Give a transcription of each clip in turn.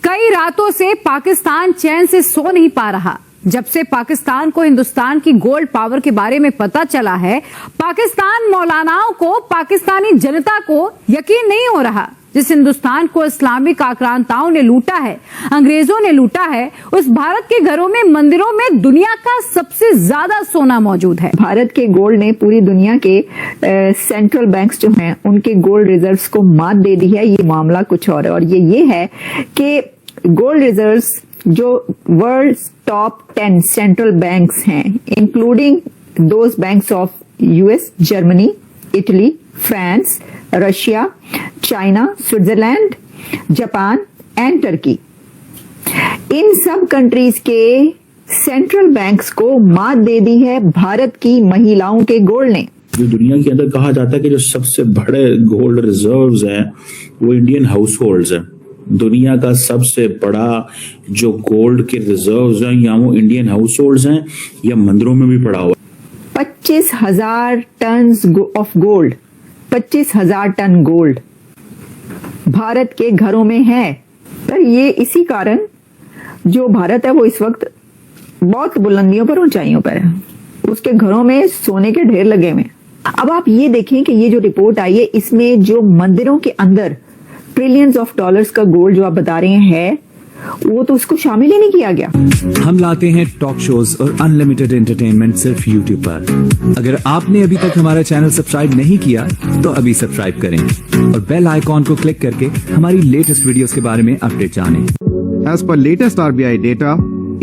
कई रातों से पाकिस्तान चैन से सो नहीं पा रहा। जब से पाकिस्तान को हिंदुस्तान की गोल्ड पावर के बारे में पता चला है, पाकिस्तान मौलानाओं को, पाकिस्तानी जनता को यकीन नहीं हो रहा। जिस हिंदुस्तान को इस्लामिक आक्रांताओं ने लूटा है, अंग्रेजों ने लूटा है, उस भारत के घरों में, मंदिरों में दुनिया का सबसे ज्यादा सोना मौजूद है। भारत के गोल्ड ने पूरी दुनिया के सेंट्रल बैंक्स जो हैं उनके गोल्ड रिजर्व्स को मात दे दी है। ये मामला कुछ और ये है कि गोल्ड रिजर्व्स जो वर्ल्ड टॉप 10 सेंट्रल बैंक्स हैं, including those banks of US, Germany, Italy, France, Russia, China, Switzerland, Japan and Turkey, इन सब कंट्रीज के सेंट्रल बैंक्स को मात दे दी है भारत की महिलाओं के गोल्ड ने। जो दुनिया के अंदर कहा जाता है कि जो सबसे बड़े गोल्ड रिजर्व्स हैं वो इंडियन हाउस होल्ड्स हैं। दुनिया का सबसे बड़ा जो गोल्ड के रिजर्व्स हैं या वो इंडियन हाउस होल्ड्स हैं या मंदिरों में भी पड़ा हुआ। 25,000 ton of gold, 25,000 ton gold Bharat के घरों में है। पर ये इसी कारण जो भारत है वो इस वक्त बहुत बुलंदियों पर, ऊंचाइयों पर है। उसके घरों में सोने के ढेर लगे हुए। अब आप ये देखें कि ये जो रिपोर्ट आई है, इसमें जो मंदिरों के अंदर ट्रिलियंस ऑफ डॉलर्स का गोल्ड जो आप बता रहे हैं, वो तो उसको शामिल ही नहीं किया गया। हम लाते हैं टॉक शोज और अनलिमिटेड एंटरटेनमेंट सिर्फ यूट्यूब पर। अगर आपने अभी तक हमारा चैनल सब्सक्राइब नहीं किया तो अभी सब्सक्राइब करें और बेल आइकॉन को क्लिक करके हमारी लेटेस्ट वीडियोस के बारे में अपडेट जानें। As per latest RBI data,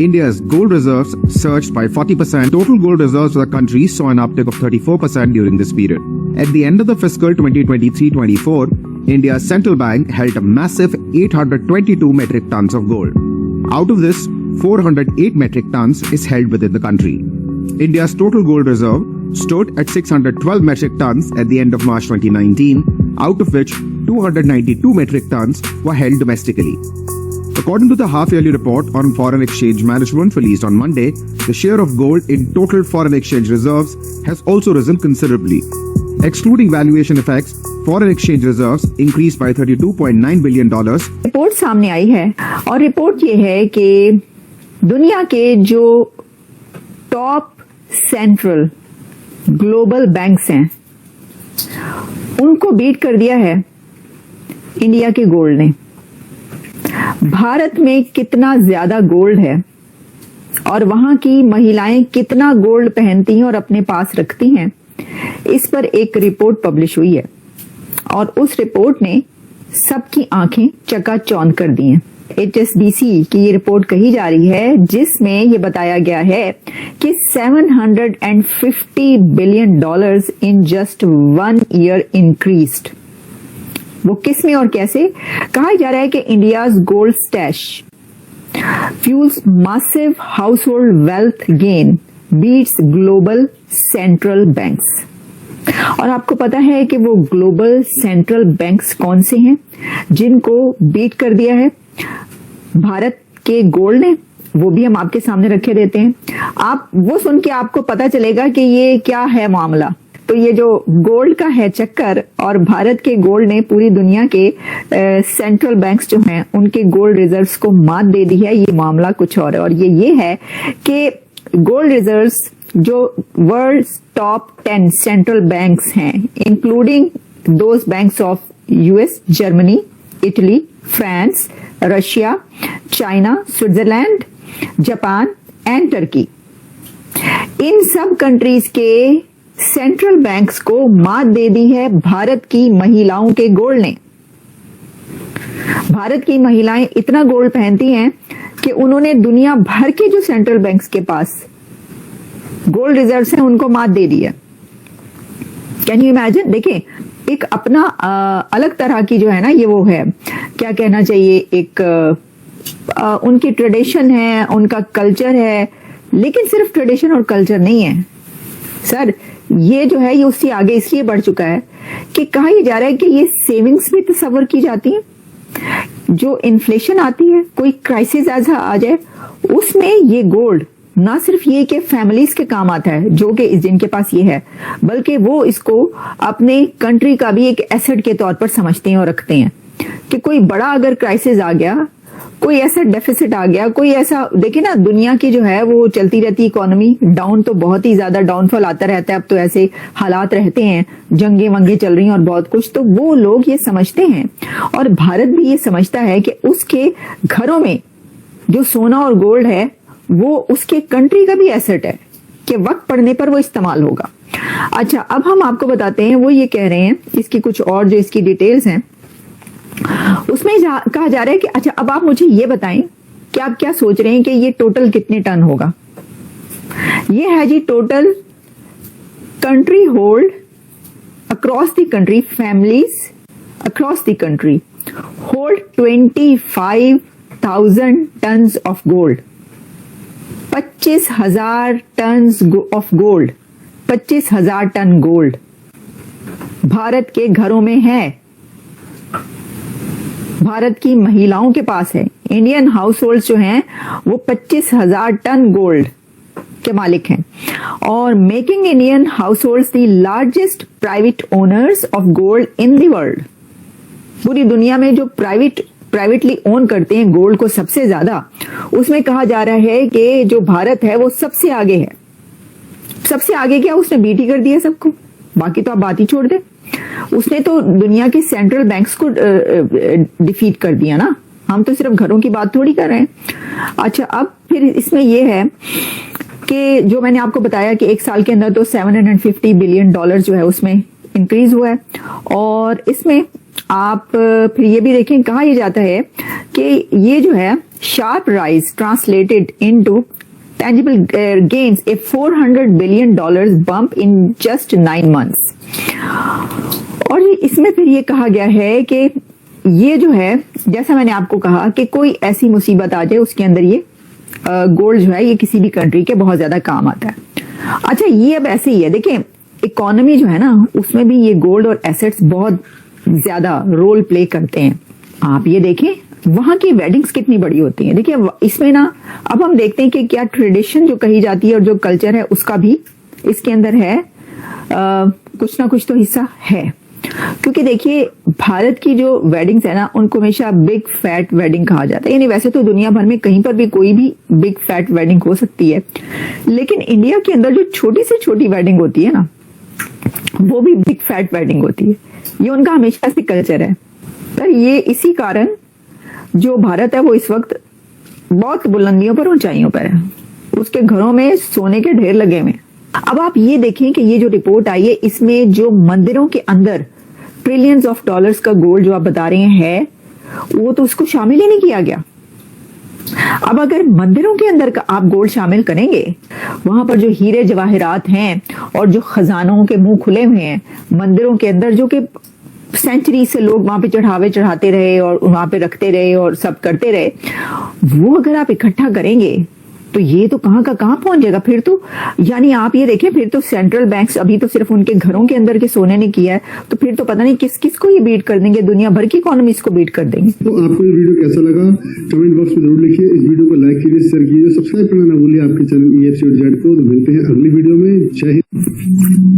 India's gold reserves surged by 40%. Total gold reserves for the country saw an uptick of 34% during this period. At the end of the fiscal 2023-24, India's central bank held a massive 822 metric tons of gold. Out of this, 408 metric tons is held within the country. India's total gold reserve stood at 612 metric tons at the end of March 2019, out of which 292 metric tons were held domestically. According to the half-yearly report on foreign exchange management released on Monday, the share of gold in total foreign exchange reserves has also risen considerably. Excluding valuation effects, foreign exchange reserves increased by $32.9 billion. Report सामने आई है और report ये है कि दुनिया के जो top central global banks हैं उनको बीट कर दिया है इंडिया के गोल्ड ने। भारत में कितना ज्यादा गोल्ड है और वहां की महिलाएं कितना गोल्ड पहनती हैं और अपने पास रखती हैं, इस पर एक रिपोर्ट पब्लिश हुई है और उस रिपोर्ट ने सबकी आंखें चकाचौंध कर दी हैं। HSBC की ये रिपोर्ट कही जा रही है जिसमें ये बताया गया है कि $750 billion in just 1 year increased. वो किस में और कैसे? कहा जा रहा है कि India's gold stash fuels massive household wealth gain beats global central banks. और आपको पता है कि वो ग्लोबल सेंट्रल बैंक्स कौन से हैं जिनको बीट कर दिया है भारत के गोल्ड ने? वो भी हम आपके सामने रखे देते हैं। आप वो सुन के आपको पता चलेगा कि ये क्या है मामला। तो ये जो गोल्ड का है चक्कर और भारत के गोल्ड ने पूरी दुनिया के सेंट्रल बैंक्स जो हैं उनके गोल्ड रिजर्व्स को मात दे दी है। ये मामला कुछ और ये है कि गोल्ड रिजर्व्स जो वर्ल्ड टॉप 10 सेंट्रल बैंक्स हैं, including those banks of US, Germany, Italy, France, Russia, China, Switzerland, Japan and Turkey, इन सब कंट्रीज के सेंट्रल बैंक्स को मात दे दी है भारत की महिलाओं के गोल्ड ने। भारत की महिलाएं इतना गोल्ड पहनती हैं कि उन्होंने दुनिया भर के जो सेंट्रल बैंक्स के पास गोल्ड रिजर्व्स हैं उनको मात दे दी है। Can you imagine? देखें, एक अपना अलग तरह की जो है ना, ये वो है, क्या कहना चाहिए, एक उनकी ट्रेडिशन है, उनका कल्चर है। लेकिन सिर्फ ट्रेडिशन और कल्चर नहीं है सर, ये जो है ये उससे आगे इसलिए बढ़ चुका है कि कहा यह जा रहा है कि ये सेविंग्स भी तस्वर की जाती है। जो इन्फ्लेशन आती है, कोई क्राइसिस ऐसा आ जाए, उसमें ये गोल्ड ना सिर्फ ये कि फैमिलीज के काम आता है जो कि जिनके पास ये है, बल्कि वो इसको अपने कंट्री का भी एक एसेट के तौर पर समझते हैं और रखते हैं कि कोई बड़ा अगर क्राइसिस आ गया कोई ऐसा डेफिसिट आ गया, कोई ऐसा, देखिए ना दुनिया की जो है वो चलती रहती इकोनॉमी, डाउन तो बहुत ही ज्यादा डाउनफॉल आता रहता है। अब तो ऐसे हालात रहते हैं, जंगे वंगे चल रही हैं और बहुत कुछ, तो वो लोग ये समझते हैं और भारत भी ये समझता है कि उसके घरों में जो सोना और गोल्ड है वो उसके कंट्री का भी एसेट है कि वक्त पड़ने पर वो इस्तेमाल होगा। अच्छा, अब हम आपको बताते हैं, वो ये कह रहे हैं, इसकी कुछ और जो इसकी डिटेल्स हैं उसमें कहा जा रहा है कि अच्छा अब आप मुझे ये बताएं कि आप क्या सोच रहे हैं कि ये टोटल कितने टन होगा। ये है जी total country hold across the country, families across the country hold 25,000 tons of gold. 25,000 tons of gold, 25,000 ton gold Bharat के घरों में है, भारत की महिलाओं के पास है। इंडियन हाउस होल्ड्स जो हैं वो 25,000 टन गोल्ड के मालिक हैं और making Indian house holds the largest private owners of gold in the world. पूरी दुनिया में जो प्राइवेटली ओन करते हैं गोल्ड को सबसे ज्यादा, उसमें कहा जा रहा है कि जो भारत है वो सबसे आगे है। सबसे आगे क्या, उसने बीट ही कर दिया सबको, बाकी तो आप बात ही छोड़ दें। उसने तो दुनिया के सेंट्रल बैंक्स को डिफीट कर दिया ना, हम तो सिर्फ घरों की बात थोड़ी कर रहे हैं। अच्छा, अब फिर इसमें यह है कि जो मैंने आपको बताया कि एक साल के अंदर तो $750 बिलियन जो है उसमें इंक्रीज हुआ है और इसमें आप फिर ये भी देखें, कहा यह जाता है कि ये जो है sharp rise translated into tangible gains, a $400 billion bump in just 9 months। और इसमें फिर ये कहा गया है कि ये जो है, जैसा मैंने आपको कहा कि कोई ऐसी मुसीबत आ जाए उसके अंदर ये गोल्ड जो है ये किसी भी कंट्री के बहुत ज्यादा काम आता है। अच्छा, ये अब ऐसे ही है, देखिए इकोनॉमी जो है ना उसमें भी ये गोल्ड और एसेट्स बहुत ज्यादा रोल प्ले करते हैं। आप ये देखें वहां की वेडिंग्स कितनी बड़ी होती हैं। देखिए इसमें ना अब हम देखते हैं कि क्या ट्रेडिशन जो कही जाती है और जो कल्चर है उसका भी इसके अंदर है, कुछ ना कुछ तो हिस्सा है। क्योंकि देखिए भारत की जो वेडिंग्स है ना उनको हमेशा बिग फैट वेडिंग कहा जाता है। यानी वैसे तो दुनिया भर में कहीं पर भी कोई भी बिग फैट वेडिंग हो सकती है, लेकिन इंडिया के अंदर जो छोटी से छोटी वेडिंग होती है ना वो भी बिग फैट वेडिंग होती है। ये उनका हमेशा से कल्चर है। पर ये इसी कारण जो भारत है वो इस वक्त बहुत बुलंदियों पर, ऊंचाइयों पर है, उसके घरों में सोने के ढेर लगे हुए। अब आप ये देखें कि ये जो रिपोर्ट आई है इसमें जो मंदिरों के अंदर ट्रिलियंस ऑफ डॉलर्स का गोल्ड जो आप बता रहे हैं वो तो उसको शामिल ही नहीं किया गया। अब अगर मंदिरों के अंदर का आप गोल्ड शामिल करेंगे, वहां पर जो हीरे जवाहरात हैं और जो खजानों के मुंह खुले हुए हैं मंदिरों के अंदर, जो कि सेंचुरी से लोग वहां पे चढ़ावे चढ़ाते रहे और वहां पे रखते रहे और सब करते रहे, वो अगर आप इकट्ठा करेंगे तो ये तो कहां का कहां पहुंच जाएगा फिर तो। यानी आप ये देखें फिर तो सेंट्रल बैंक्स अभी तो सिर्फ उनके घरों के अंदर के सोने ने किया है, तो फिर तो पता नहीं किस किस को ये बीट कर देंगे, दुनिया भर की इकोनॉमीज को बीट कर देंगे। तो आपको ये वीडियो कैसा लगा कमेंट बॉक्स में जरूर लिखिए। इस वीडियो को लाइक कीजिए, शेयर कीजिए, सब्सक्राइब करना ना भूलिए आपके चैनल EFC को। मिलते हैं अगली वीडियो में। जय हिंद।